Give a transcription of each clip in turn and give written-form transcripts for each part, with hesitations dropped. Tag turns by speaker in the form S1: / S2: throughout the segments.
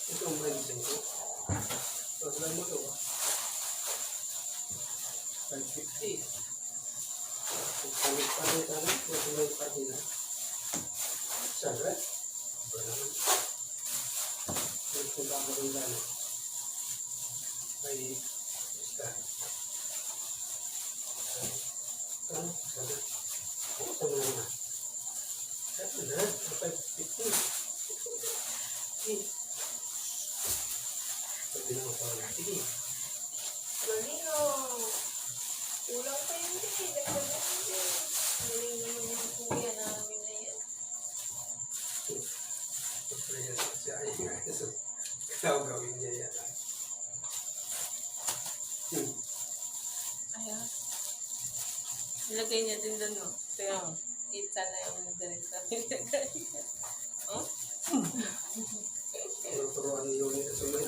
S1: Ito ang 25. Pagla mo ito. 550. Pagpalit pa rin tayo. Pagpalit pa rin na. Sabi? Ba naman. Nagpunta ko rin lang. Ay, iska. Ano? Sabi? Sabi na. Sabi na. 550. Sabi na ako na. Sige.
S2: Manino. Kulang pa yun din. Dagdagan yun din. Galing naman yung kuya namin na yan.
S1: Siya ay kaya gawin niya yan.
S2: Ayan. Ilagay niya din doon, no? Kaya, pizza na yung direct sa nilagay. Oh?
S1: Turuan niyo yun sa mga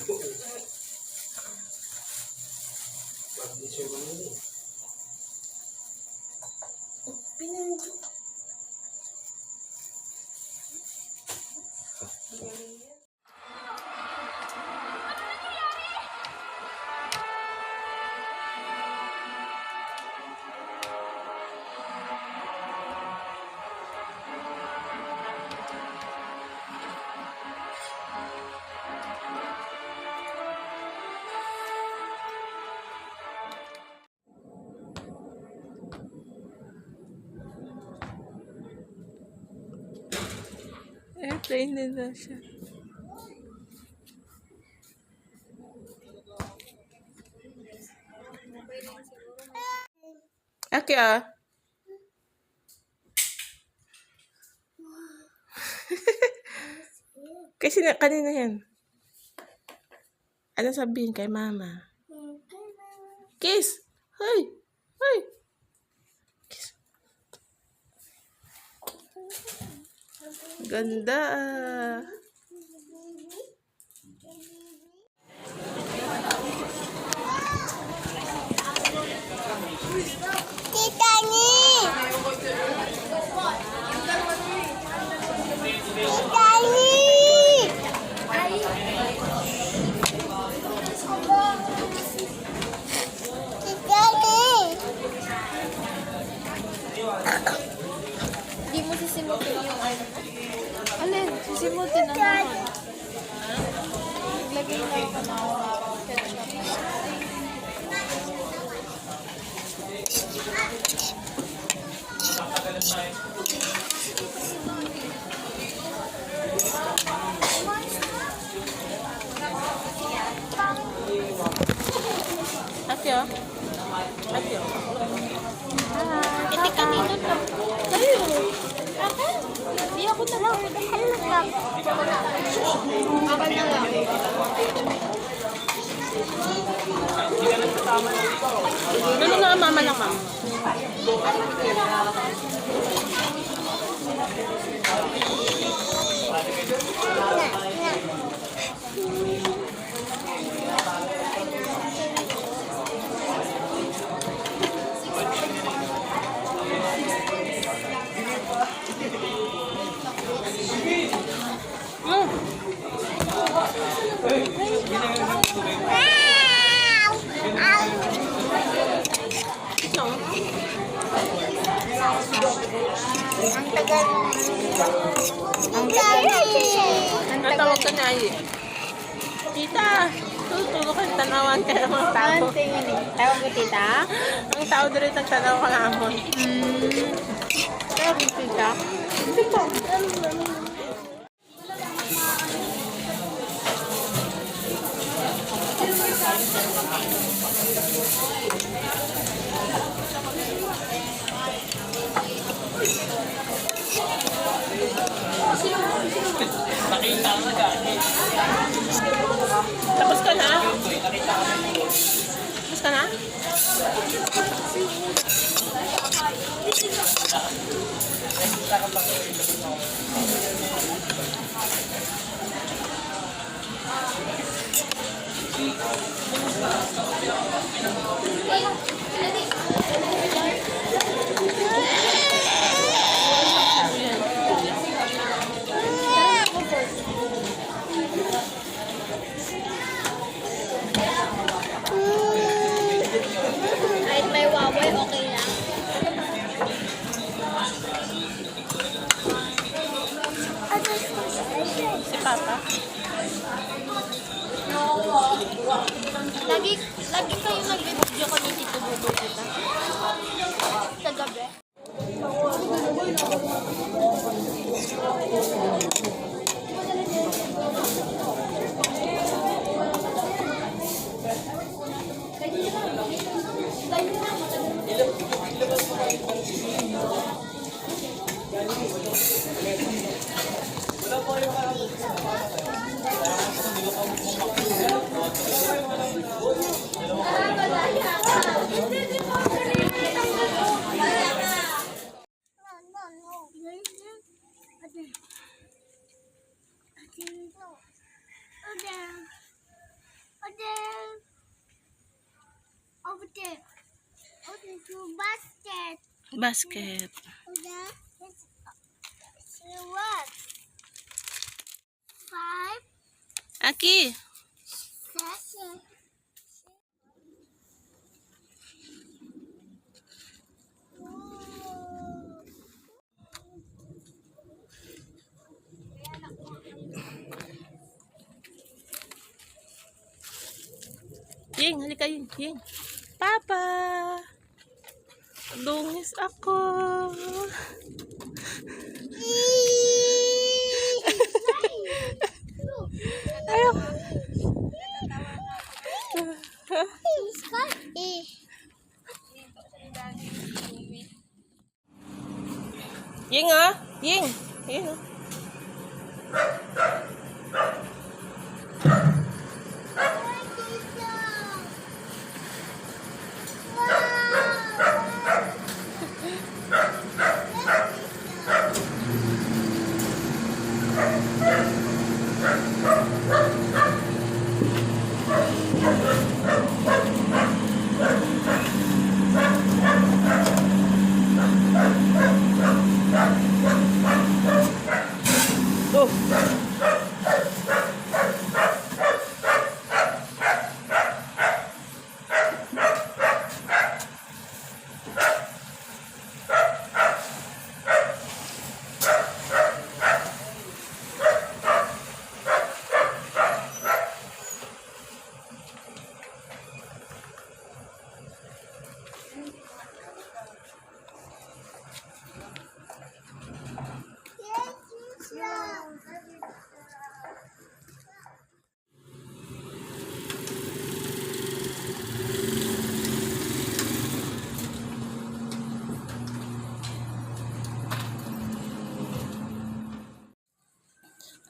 S1: mag-isyo ko nila.
S2: Pinanjo. Galing yan. Airplane din daw siya. Okay ah. Kasi kanina yan. Ano sabihin kay mama? Kiss! Hoy! Hoy! Kiss. Ganda ah.
S3: Tita ni! Tita ni! Tita ni!
S4: Hindi mo sisimutin yung ano. Alin? Sisimutin na naman. Naglagay na ako ng ketchup.
S2: Atyo. Atyo.
S4: Iti kanino to? Kayo. Ako? Hindi ako na-order. Ano lang? Akan na lang.
S2: Ano na mama lang, ma'am?
S3: Ang tagal. Ang tagal.
S2: Ano tawag ka na ay? Tita, tutulog ka tanawan ka ng mga tao.
S4: Tawag ko tita?
S2: Ang tao dito nagtanaw ka naman.
S4: Tawag ko tita?
S2: Tapos ka na? Tapos ka na?
S4: Papa? Lagi kayo nag-video ko ni Tito Buboy kita. Sa gabi.
S3: Over there. Okay, to basket.
S4: Basket.
S3: Over it's what? 5,
S4: Aki.
S3: 6.
S4: Ying, halika Ying. Ying. Papa. Dungis ako. Ayaw. Ying ah. Ying. Ying ah.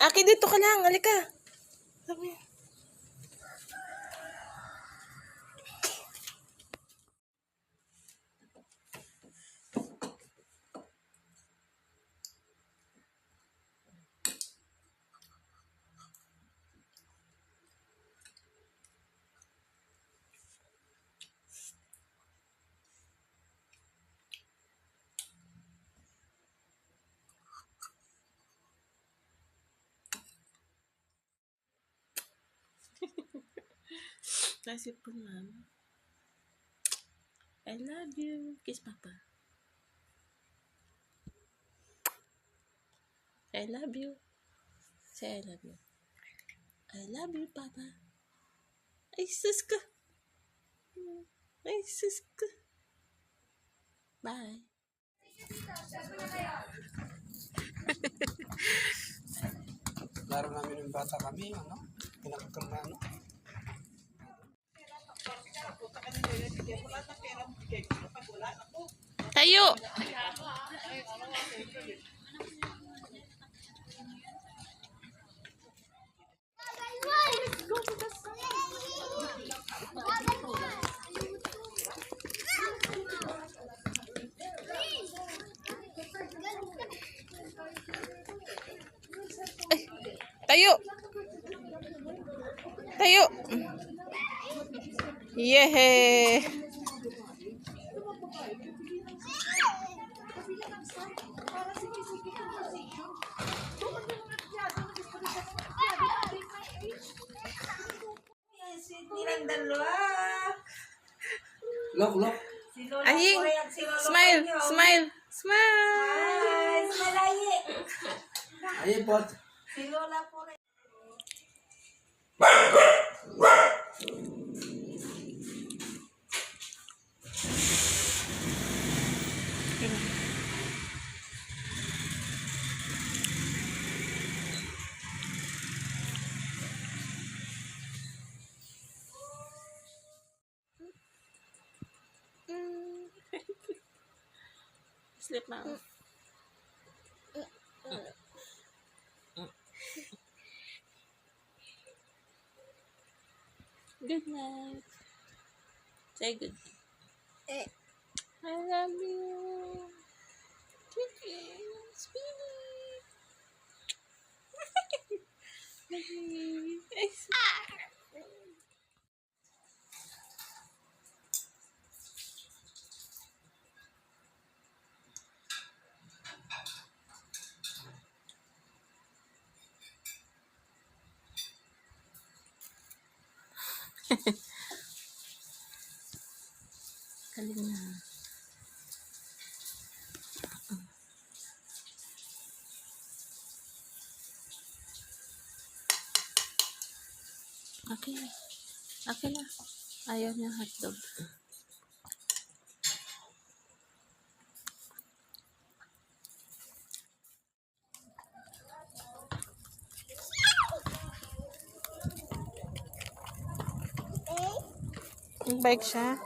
S4: Aki, dito ka lang. Halika. Sabi. Nasip po mama. I love you. Kiss Papa. I love you. Say I love you. I love you, Papa. Ay, sus ka. Ay, sus ka. Bye.
S1: Laro namin yung bata kami, ano? Pinakakarma, ano?
S4: Tayo. Ay, tayo. Tayo. Yehe.
S2: Nilang dalawa.
S1: Look.
S2: Si Lola
S4: Aying.
S2: Pure at si Lolo
S4: Smile.
S2: Panyo.
S4: Smile. Smile.
S2: Ay, smile ayi.
S1: Ayun po.
S2: Si Lola Pure.
S4: Sleep na. Good night. Say good.
S3: Eh.
S4: I love you. Kiki. Sweetie. Galing na. Okay. Okay na. Ayaw niya hotdog. Bike siya.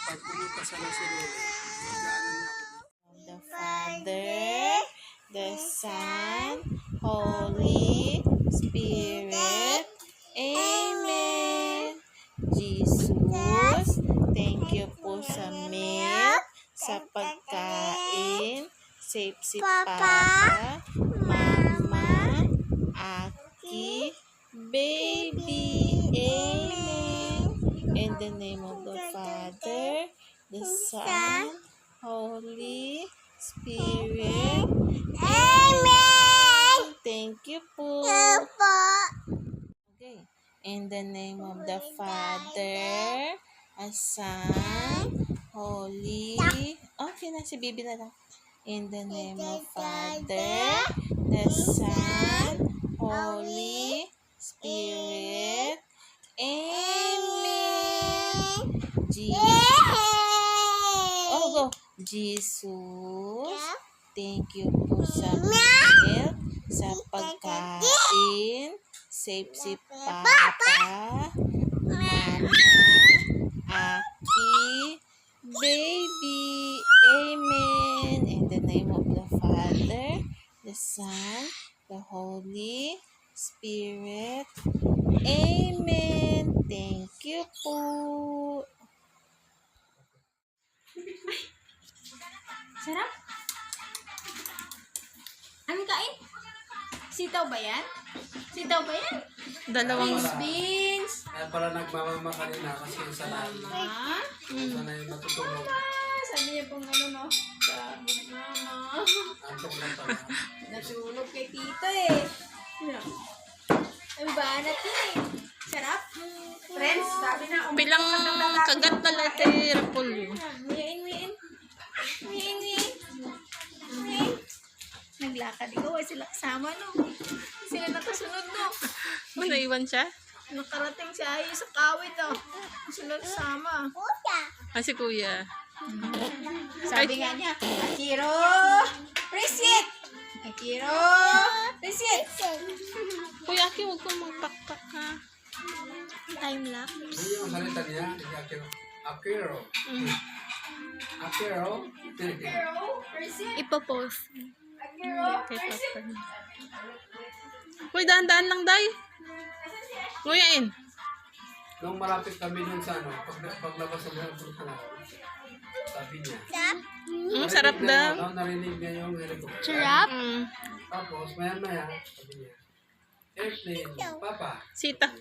S1: Pag pumunta sa Nasinol,
S4: The Father, the Son, Holy Spirit. Amen. Jesus, thank you po sa milk, sa pagkain. Safe si Papa, Mama, Aki, Baby. Amen. In the name of the Father, the Son, Holy Spirit.
S3: Amen.
S4: Thank you po.
S3: Po.
S4: Okay. In the name of the Father, a Son, Holy. Okay na, si Bibi na lang. In the name of Father, the Son, Holy Spirit. Amen. Jesus. Oh, go. Jesus, thank you po sa milk, sa pagkain. Safe si Papa, Mama, Aki, Baby. Amen. In the name of the Father, the Son, the Holy Spirit. Amen. Thank you po.
S2: Sarap? Ano kain? Sitaw ba yan? Sitaw ba yan?
S4: Dalawang
S2: Beans.
S1: kaya pala nagmamama kanina kasi sanay.
S2: Mama.
S1: Sanay matutulog.
S2: Sabi niya pong ano, no? Sabi ni Mama.
S1: Antok na pala.
S2: Natulog kay tito eh. Ang banat yun eh. Sarap. Friends, sabi na.
S4: pilang kagat na lahat Rapol.
S2: Nguyain. Naglakad ikaw ay sila kasama no. Sila nakasunod no.
S4: Naiwan siya?
S2: Nakarating si Ayo sa kawit oh. Sila kasama.
S4: Ah, si Kuya.
S2: Sabi nga niya, Akiro, Prisit! Akiro, Prisit!
S4: Kuya Aki, huwag kang magpakpak ha. Time lapse.
S1: Hindi yung salita niya, hindi Akiro. Akiro. Akiro.
S2: Akiro, Prisit!
S3: Ipopost.
S2: Akiro,
S4: Kay
S2: Prisit!
S4: Papa. Kuya, daan-daan lang, Day. Nguyain.
S1: Nung malapit kami dun sa ano, paglabas sa mga pagkakalaro, sabi niya.
S4: Sarap daw.
S1: Narinig niya yung helicopter.
S3: Sarap?
S1: Tapos, maya-maya, sabi niya, airplane, Papa.
S4: Sitaw.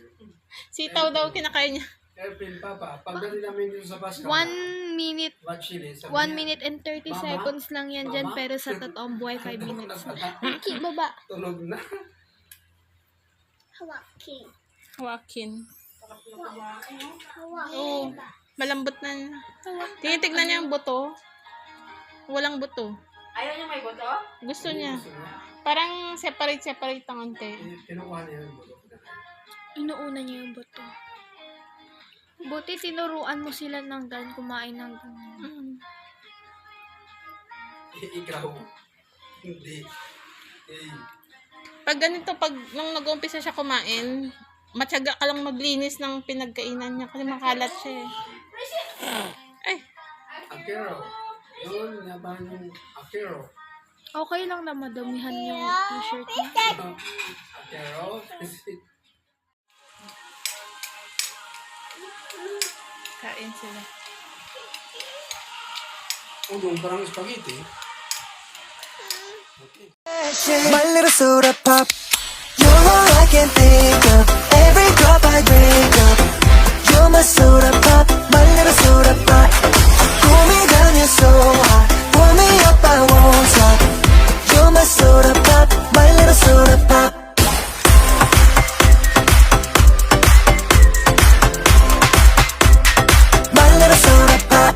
S4: Sitaw daw kinakain niya.
S1: Airplane, Papa. Pagdating namin dito sa bus,
S5: 1 minute,
S1: What chili? Sabi
S5: 1
S1: niya,
S5: minute and 30
S1: Mama?
S5: seconds lang yan dyan,
S1: Mama?
S5: pero sa totoong buhay 5 minutes.
S1: Tulog
S5: Ki, baba.
S1: na.
S3: Hawaki.
S4: Joaquin.
S3: Hawaki.
S4: Oo. Malambot na niya. Tinitignan niya yung buto. Walang buto.
S2: Ayaw niya may boto?
S4: Gusto niya. Parang separate ang onte.
S1: Kinukuha niya yung bulok.
S5: Inuuna niya yung buto. Buti tinuruan mo sila ng gan kumain ng ganyan.
S1: Ikaw. Hindi.
S4: Pag ganito, nung nag-umpisa siya kumain, matyaga ka lang maglinis ng pinagkainan niya kasi makalat siya eh. Ay,
S1: Akero. Yun, nabahan yung Akero.
S5: Okay lang na madamihan yung t-shirt niya.
S1: Akero.
S4: kain sila.
S1: Udong, parang spaghetti.
S6: My little soda pop. You're all I can think of. Every drop I drink up. You're my soda pop. My little soda pop. Pull me down, you're so hot. Pull me up, I won't stop. You're my soda pop. My little soda pop. My little soda pop.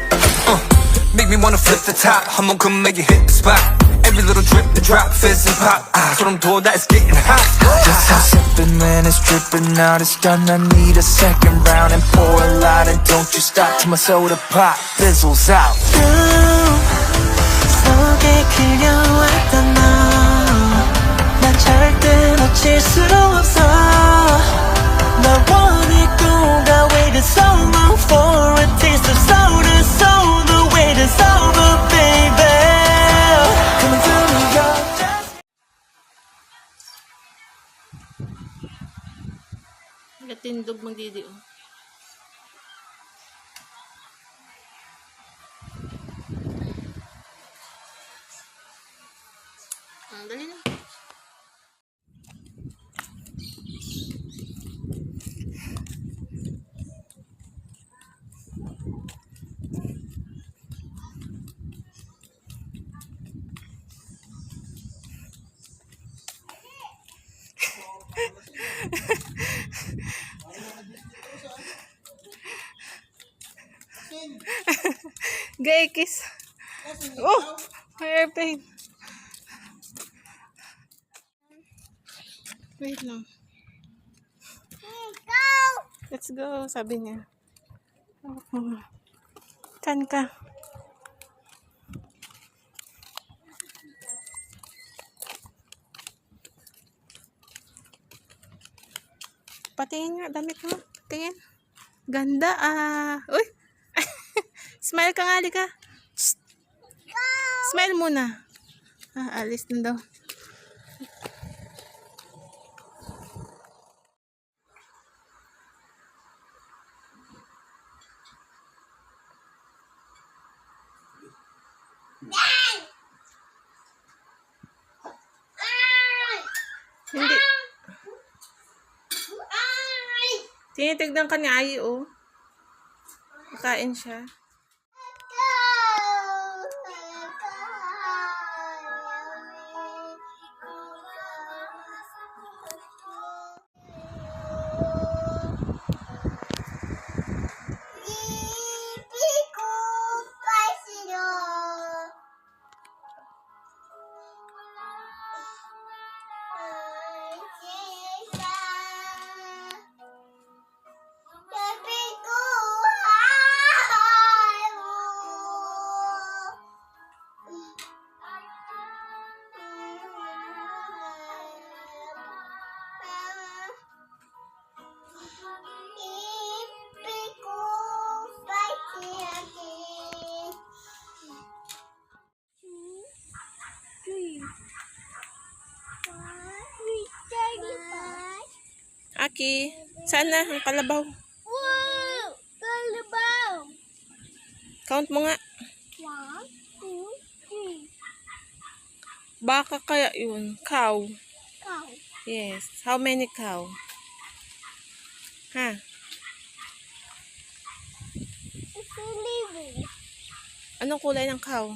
S7: Make me wanna flip the top. I'ma come make it hit the spot. Every little drip, the drop, fizz and pop. So I'm told that it's getting hot.
S6: Just stop sipping when it's dripping out. It's done. I need a second round and pour a lot. And don't you stop till my soda pop fizzles out. 속에 그려왔던 너. 난 절대 놓칠 수 없어. 널 원했고 I waited so long for a taste of soda. So the wait is over, baby. Coming through New York.
S4: Gatindog magdidiyo. Dali na. Gaikis. Oh, may airplane. Wait lang. Let's go, sabi niya. Saan ka? Patingin nga, damit mo. Tingin. Ganda Uy! Smile ka nga, halika. Smile muna. Alis na daw. Hindi. Tinitignan ka ni Ayi, oh. Kain siya. Aki, saan na ang kalabaw?
S3: Wow! Kalabaw!
S4: Count mo nga.
S3: 1, 2, 3.
S4: Baka kaya yun? Cow.
S3: Cow.
S4: Yes. How many cow? Ha? Anong kulay ng cow?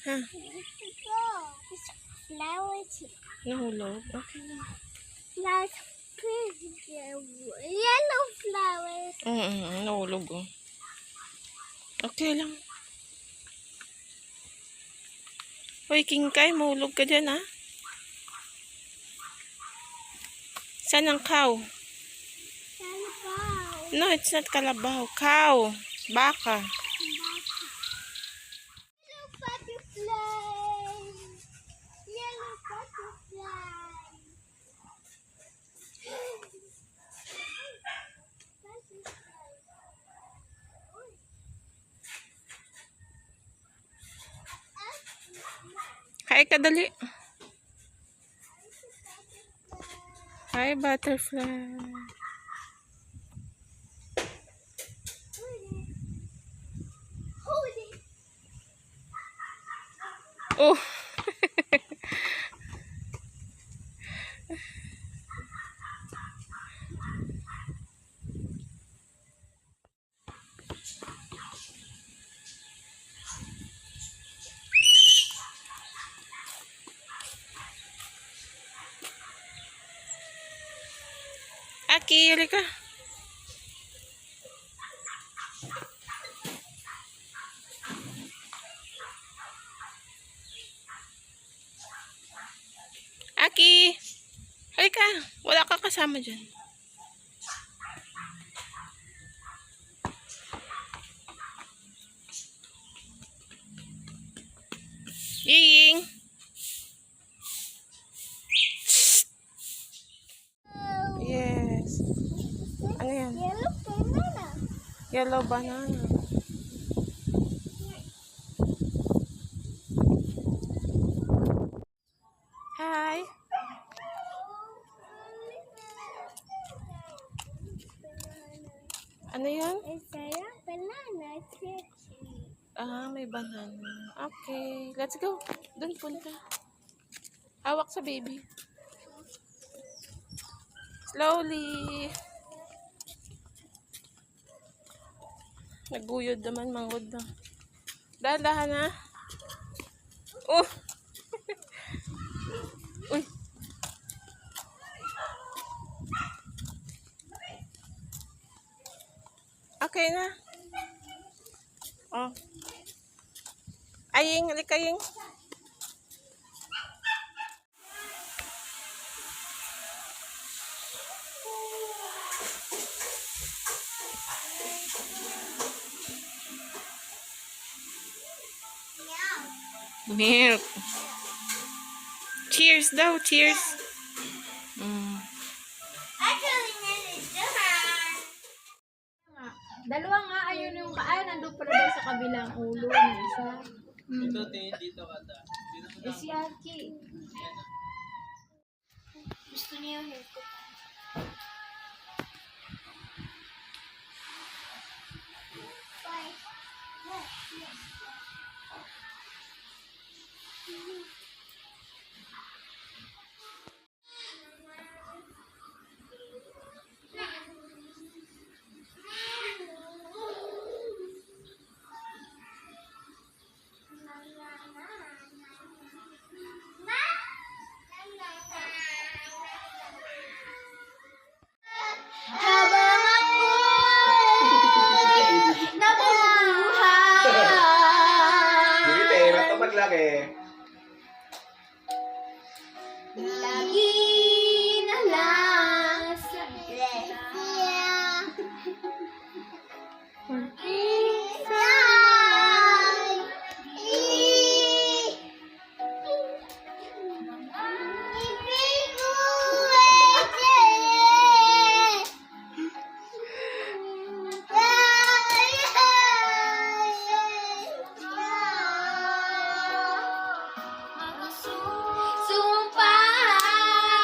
S4: Ha?
S3: It's flowers.
S4: Nahulog? Okay.
S3: Flowers. Yellow flowers.
S4: Nahulog oh. Okay lang. Hoy, Kingkay, mahulog ka dyan ha? Saan ang cow?
S3: Kalabaw.
S4: No, it's not kalabaw. Cow. Baka.
S3: Yellow butterfly. Yellow butterfly.
S4: Hi, kadali. Hi, butterfly.
S3: Hold it.
S4: Oh. Aki, halika. Aki, halika. Wala ka kasama dyan. Ying. Yes. Ano yan?
S3: Yellow banana.
S4: Yellow banana. Hi. Ano yan?
S3: It's a banana tree.
S4: Ah, may banana. Okay. Let's go. Doon punta. Hawak sa baby. Slowly. Naguyod naman, manggod na. Dahan-dahan na. Oh! Uy! Okay na. Oh. Aying, halika Aying. Milk. Cheers daw, cheers.
S2: Dalawa nga, ayun yung nandun pala daw sa kabilang ulo ng isa.
S1: Dito, dito ka ta.
S2: Si Aki.
S3: Gusto niya yung hair ko. Habang ako nabubuhay.
S1: Dito, ba't maglaki?
S3: Lagi na lang sa Sumpah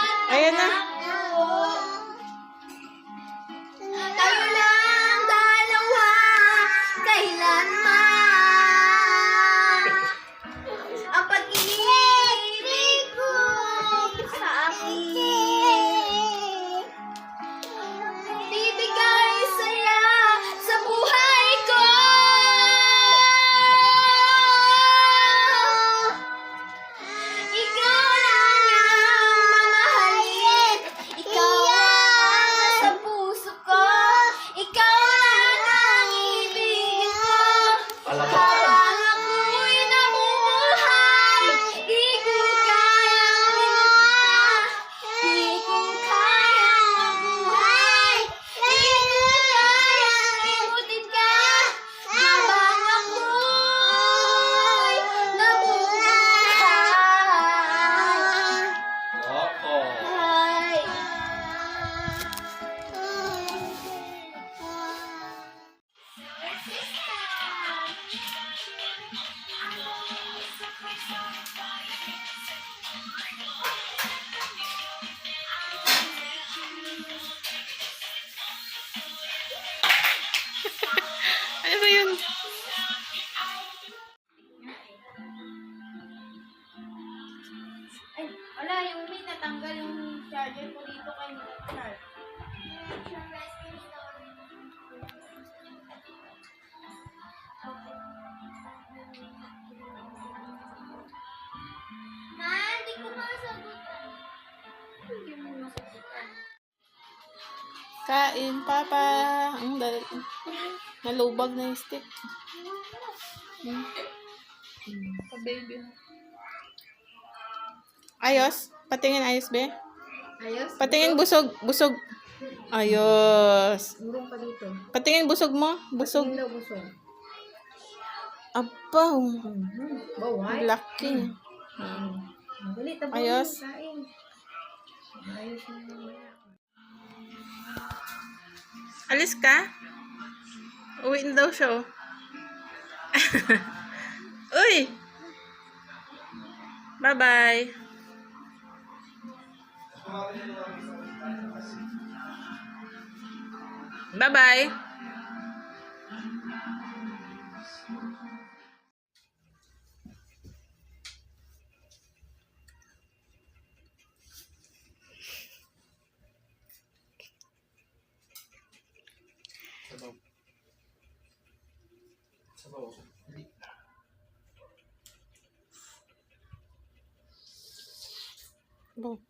S5: Wala, yung may natanggal yung charger ko dito kay Char.
S3: Ma, hindi ko masagot.
S4: Kain, Papa. Ang nalubag na yung stick. Baby. Ayos? Patingin ayos, be?
S2: Ayos?
S4: Patingin busog. Busog. Ayos.
S2: Burong pa dito.
S4: Patingin busog mo. Busog.
S2: Hindi daw busog.
S4: Abaw.
S2: Bawal.
S4: Laki.
S2: Dali, tapos
S4: Ayos.
S2: kain. Ayos na mamaya.
S4: Alis ka? Uwi na daw siya. Oh. Uy! Bye-bye. Bye-bye.
S1: Sabaw. Sabaw. Hindi.
S4: Bo.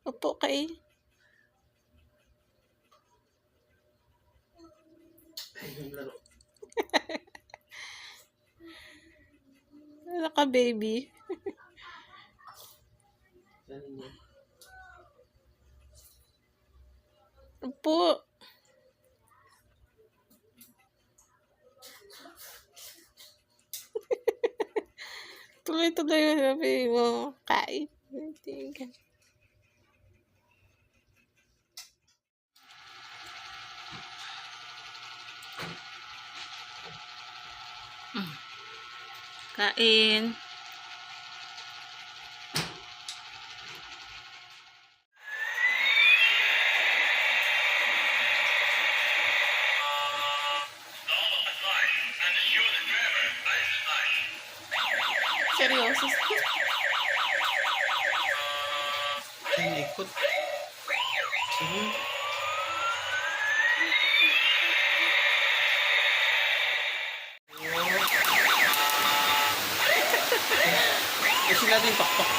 S4: Upo ka eh.
S1: Ay, yung laro.
S4: Ano ka, baby?
S1: Yan yun.
S4: Upo. Tuloy-tuloy yung sabi mo. Kain. Tingnan. Kain. Seryoso.
S1: Ay, ikot. Sige. Kasi natin yung pakpak.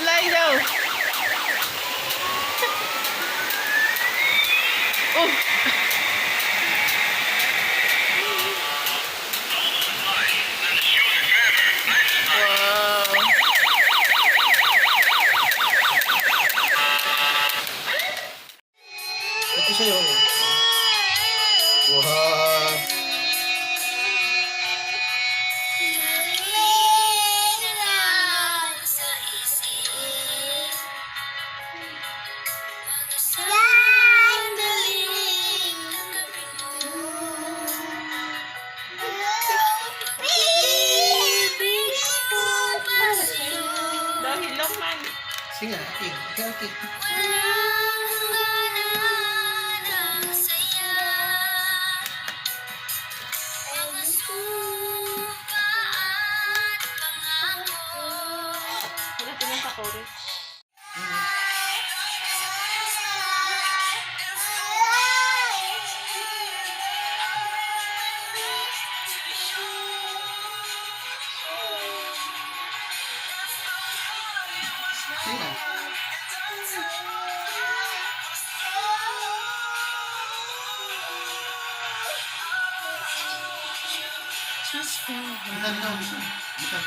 S4: Fly daw. Oh. Wow.
S1: Ito siya yun. Wow.
S4: Dahil lang man.
S1: Sige, ating. Ikaw, ating.
S4: Wala tinang sa chorus.
S1: Sige. Bitan, bitan, bitan. Bitan.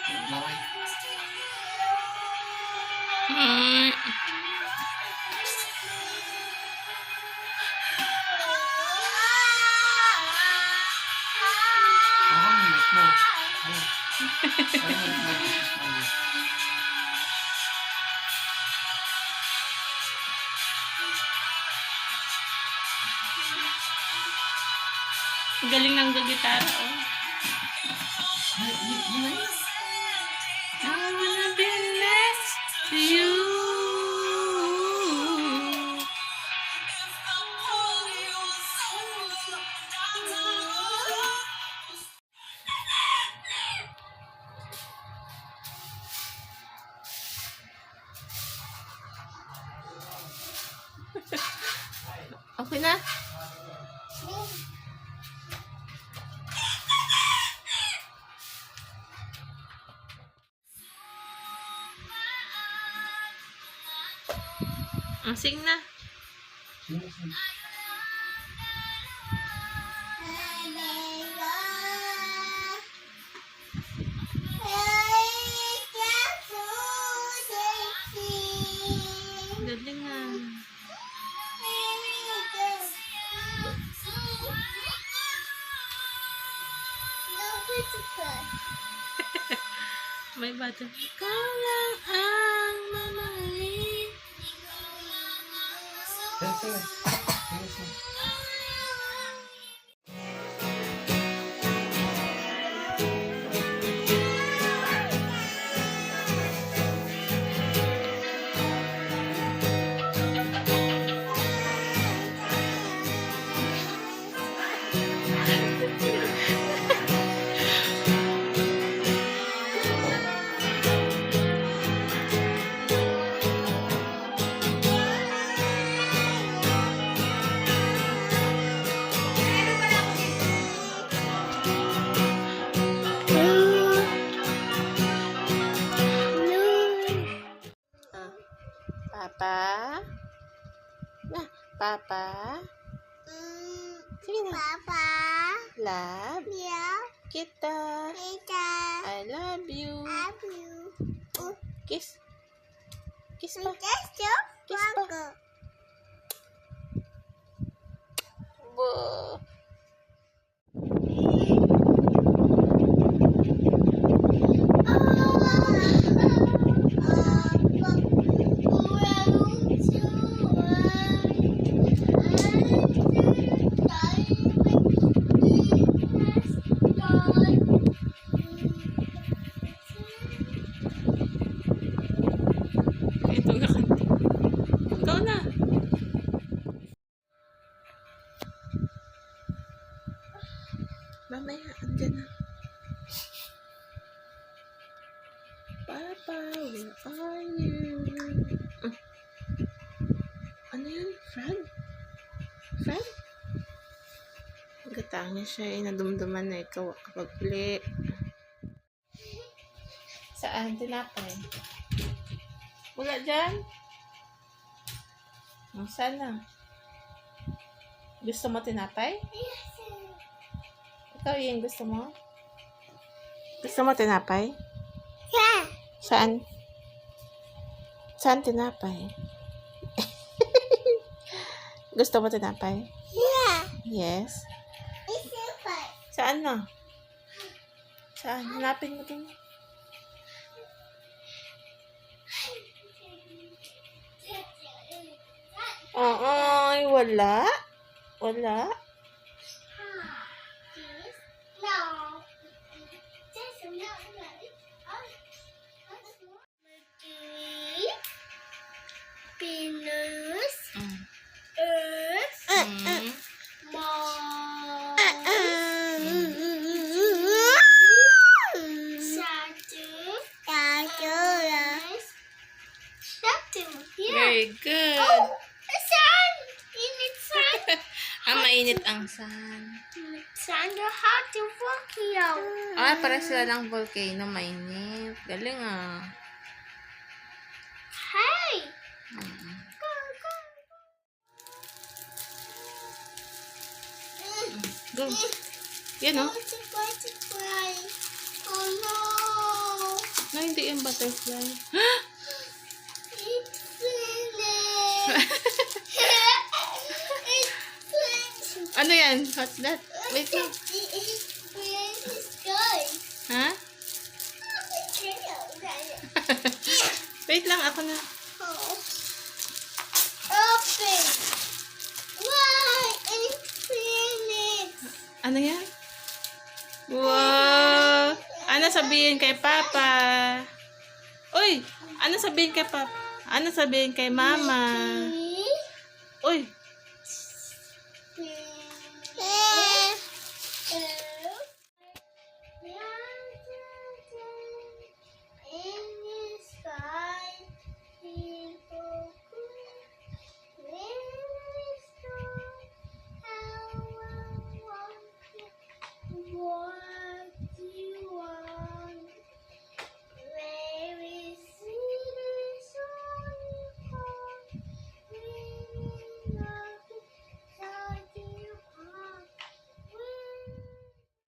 S1: Okay.
S4: Hmm.
S1: Ako, minit mo. Ay, mag-isis mo.
S4: Galing ng gitara, oh. I wanna be next to you. Okay na? Sing na. Galing nga. May bata. Ikaw lang ang mamahalin.
S1: Sige. Sige.
S4: Papa? Na, Papa? Sige na.
S3: Papa.
S4: Love
S3: Yeah.
S4: kita.
S3: Tita.
S4: I love you.
S3: Love you.
S4: Kiss. Kiss pa.
S3: Just your
S4: Kiss pa.
S3: Papa.
S4: Bo. Ito na ka. Ikaw na. Mamaya, andyan na. Papa, where are you? Ano yun? Frog? Frog? Gatangin siya eh. Nadumduman na ikaw kapag uli. Saan? Tinapay? Wala dyan? Saan na? Gusto mo tinapay? Ikaw yung gusto mo? Gusto mo tinapay?
S3: Yeah.
S4: Saan? Saan tinapay? Gusto mo tinapay?
S3: Yeah.
S4: Yes.
S3: It's super.
S4: Saan na? Saan? Hanapin mo dun. Ay, wala. Wala.
S3: No. Just no. Penis. Earth. Mom. Saturn. Yeah.
S4: Very good.
S3: Oh, sun. Init sun.
S4: Mainit ang sun.
S3: Sun, you have to walk here.
S4: Para sila ng volcano, mainit. Galing ah.
S3: Hey. Go, go.
S4: Go. Yan oh.
S3: It's going to cry. Oh no.
S4: hindi yung butterfly.
S3: It's finished. It's finished.
S4: Ano yan? What's that? Wait lang.
S3: It's finished, guys.
S4: Ha? Wait lang, ako na.
S3: Open. Why? It's finished.
S4: Ano yan? Wow! Ano sabihin kay Papa? Uy! Ano sabihin kay Papa? Ano sabihin kay Mama? Uy!